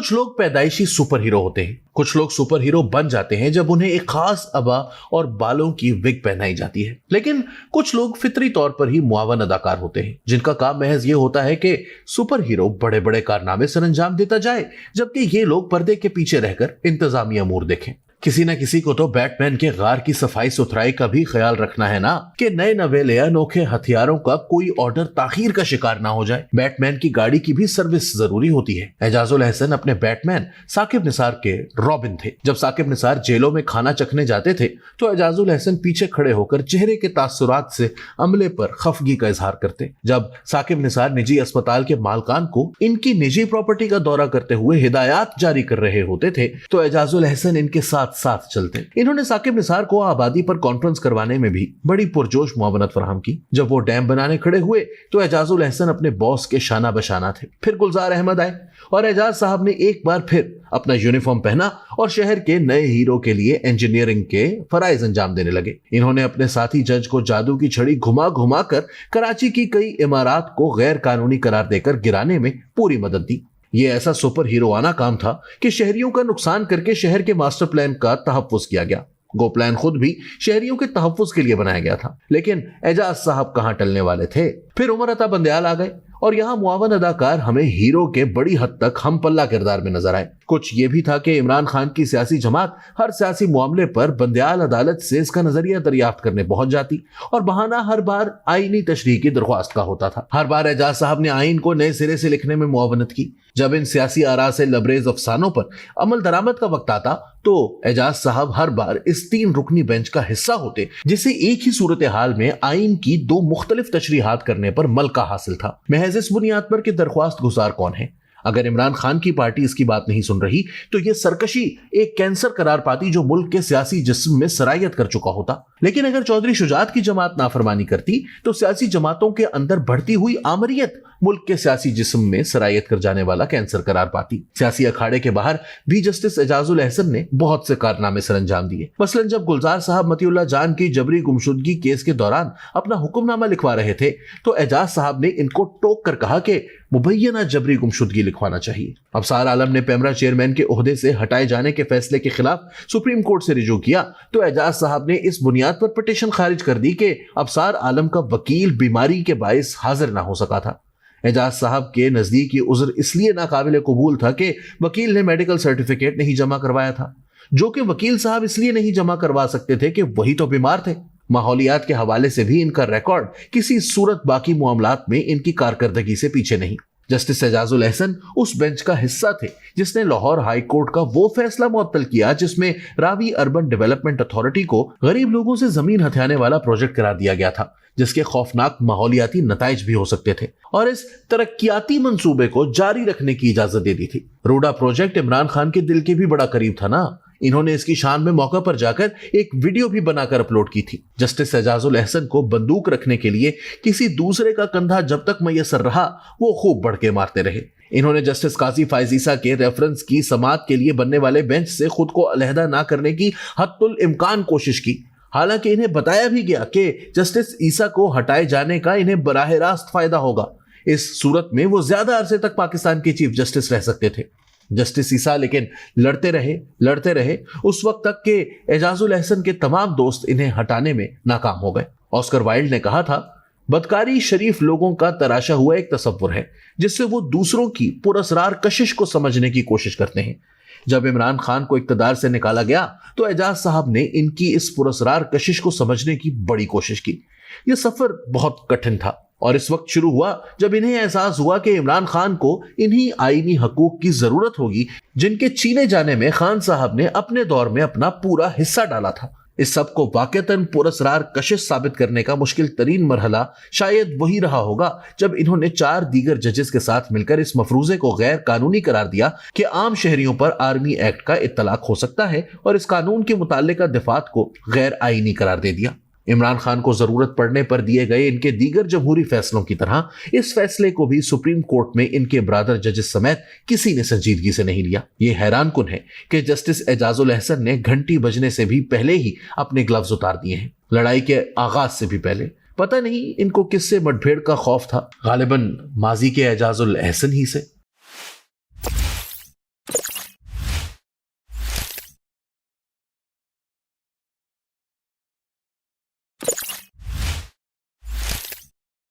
कुछ लोग पैदाइशी सुपर हीरो होते हैं, कुछ लोग सुपर हीरो बन जाते हैं जब उन्हें एक खास अबा और बालों की विग पहनाई जाती है। लेकिन कुछ लोग फितरी तौर पर ही मुआवन अदाकार होते हैं, जिनका काम महज ये होता है कि सुपर हीरो बड़े बड़े कारनामे सर अंजाम देता जाए, जबकि ये लोग पर्दे के पीछे रहकर इंतजामी अमूर देखें। किसी न किसी को तो बैटमैन के गार की सफाई सुथराई का भी ख्याल रखना है ना, कि नए नवेले अनोखे हथियारों का कोई ऑर्डर ताखीर का शिकार ना हो जाए। बैटमैन की गाड़ी की भी सर्विस जरूरी होती है। एजाजुल अहसन अपने बैटमैन साकिब निसार के रॉबिन थे। जब साकिब निसार जेलों में खाना चखने जाते थे तो एजाजुल अहसन पीछे खड़े होकर चेहरे के तासुरात से अमले पर खफगी का इजहार करते। जब साकिब निसार निजी अस्पताल के मालकान को इनकी निजी प्रॉपर्टी का दौरा करते हुए हिदायत जारी कर रहे होते थे तो एजाजुल अहसन इनके साथ चलते। इन्होंने साकिब निसार को आबादी पर कॉन्फ्रेंस करवाने में भी बड़ी पुरजोश मुआवनत फराहम की। जब वो डैम बनाने खड़े हुए तो एजाजुल अहसन अपने बॉस के शाना बशाना थे। फिर गुलजार अहमद आए और एजाज साहब ने एक बार फिर अपना यूनिफॉर्म पहना और शहर के नए हीरो के लिए इंजीनियरिंग के फराइज अंजाम देने लगे। इन्होंने अपने साथी जज को जादू की छड़ी घुमा घुमा कर कराची की कई इमारत को गैर कानूनी करार देकर गिराने में पूरी मदद दी। ये ऐसा सुपर हीरोआना काम था कि शहरियों का नुकसान करके शहर के मास्टर प्लान का तहफ्फुज किया गया। गो प्लान खुद भी शहरियों के तहफ्फुज के लिए बनाया गया था, लेकिन एजाज साहब कहां टलने वाले थे। फिर उमर अता बंदयाल आ गए और यहाँ मुआवन अदाकार हमें हीरो के बड़ी हद तक हम पल्ला किरदार में नजर आए। कुछ ये भी था कि इमरान खान की सियासी जमात हर सियासी मामले पर बंदयाल अदालत से इसका नजरिया दरियाफ्त करने पहुंच जाती और बहाना हर बार आईनी तशरीह की दरख्वास्त का होता था। हर बार एजाज साहब ने आइन को नए सिरे से लिखने में मुआवनत की। जब इन सियासी आरा से लबरेज अफसानों पर अमल दरामद का वक्त आता तो एजाज साहब हर बार इस 3 रुकनी बेंच का हिस्सा होते, जिसे एक ही सूरत हाल में आइन की 2 मुख्तलिफ तशरीहात करने पर मलका हासिल था। महज इस बुनियाद पर कि दरख्वास्त गुजार कौन है। अगर इमरान खान की पार्टी इसकी बात नहीं सुन रही तो यह सरकशी एक कैंसर करार पाती जो मुल्क के सियासी जिस्म में सरायत कर चुका होता। लेकिन अगर चौधरी शुजात की जमात नाफरमानी करती तो सियासी जमातों के अंदर बढ़ती हुई आमरियत मुल्क के सियासी जिस्म में सरायत कर जाने वाला कैंसर करार पाती। सियासी अखाड़े के बाहर भी जस्टिस एजाजुल अहसन ने बहुत से कारनामे सर अंजाम दिए। मसलन जब गुलजार साहब मतीउल्लाह जान की जबरी गुमशुदगी केस के दौरान अपना हुक्मनामा लिखवा रहे थे तो एजाज साहब ने इनको टोक कर कहा कि मुबैयना जबरी गुमशुदगी लिखवाना चाहिए। अफसार आलम ने पेमरा चेयरमैन के ओहदे से हटाए जाने के फैसले के खिलाफ सुप्रीम कोर्ट से रिजू किया तो एजाज साहब ने इस बुनियाद पर पिटीशन खारिज कर दी कि अफसार आलम का वकील बीमारी के बायस हाजिर ना हो सका था। एजाज साहब के नजदीक ये उज़्र इसलिए नाकाबिले कबूल था कि वकील ने मेडिकल सर्टिफिकेट नहीं जमा करवाया था, जो कि वकील साहब इसलिए नहीं जमा करवा सकते थे कि वही तो बीमार थे। माहौलियात के हवाले से भी इनका रिकॉर्ड किसी सूरत बाकी मामलात में इनकी कारकर्दगी से पीछे नहीं। जस्टिस एजाजुल अहसन उस बेंच का हिस्सा थे जिसने लाहौर हाई कोर्ट का वो फैसला मुअत्तल किया जिसमें रावी अर्बन डेवलपमेंट अथॉरिटी को गरीब लोगों से जमीन हथियाने वाला प्रोजेक्ट करार दिया गया था, जिसके खौफनाक माहौलियाती नताइज भी हो सकते थे और इस तरक्याती मंसूबे को जारी रखने की इजाजत दे दी थी। रूडा प्रोजेक्ट इमरान खान के दिल के भी बड़ा करीब था ना। इन्होंने इसकी शान में मौका पर जाकर एक वीडियो भी बनाकर अपलोड की थी। जस्टिस एजाजुल अहसन को बंदूक रखने के लिए किसी दूसरे का कंधा जब तक मैसर रहा वो खूब बढ़ के मारते रहे। इन्होंने जस्टिस काजी फायजीसा के रेफरेंस की समात के लिए बनने वाले बेंच से खुद को अलहदा ना करने की हत्तुल इम्कान कोशिश की। हालांकि इन्हें बताया भी गया कि जस्टिस ईसा को हटाए जाने का इन्हें बराह रास्त फायदा होगा। इस सूरत में वो ज्यादा अरसे तक पाकिस्तान के चीफ जस्टिस रह सकते थे। जस्टिस ईसा लेकिन लड़ते रहे उस वक्त तक कि एजाजुल अहसन के तमाम दोस्त इन्हें हटाने में नाकाम हो गए। ऑस्कर वाइल्ड ने कहा था, बदकारी शरीफ लोगों का तराशा हुआ एक तसव्वुर है जिससे वो दूसरों की पुरअसरार कशिश को समझने की कोशिश करते हैं। जब इमरान खान को इक्तदार से निकाला गया तो एजाज साहब ने इनकी इस पुरअसरार कशिश को समझने की बड़ी कोशिश की। यह सफर बहुत कठिन था और इस वक्त शुरू हुआ जब इन्हें एहसास हुआ कि इमरान खान को इन्हीं आईनी हकूक की जरूरत होगी जिनके छीने जाने में खान साहब ने अपने दौर में अपना पूरा हिस्सा डाला था। इस सब को वाकईतन पुरअसरार कशिश साबित करने का मुश्किल तरीन मरहला शायद वही रहा होगा जब इन्होंने 4 दीगर जजेस के साथ मिलकर इस मफरूजे को गैर कानूनी करार दिया कि आम शहरियों पर आर्मी एक्ट का इत्तलाक हो सकता है और इस कानून के मुताल्लिका दिफात को गैर आईनी करार दे दिया। इमरान खान को जरूरत पड़ने पर दिए गए इनके दीगर जमहूरी फैसलों की तरह इस फैसले को भी सुप्रीम कोर्ट में इनके ब्रादर जजेस समेत किसी ने संजीदगी से नहीं लिया। ये हैरान कुन है कि जस्टिस एजाजुल अहसन ने घंटी बजने से भी पहले ही अपने ग्लव्स उतार दिए हैं, लड़ाई के आगाज से भी पहले। पता नहीं इनको किससे मुठभेड़ का खौफ था, गालिबन माजी के एजाजुल अहसन ही से।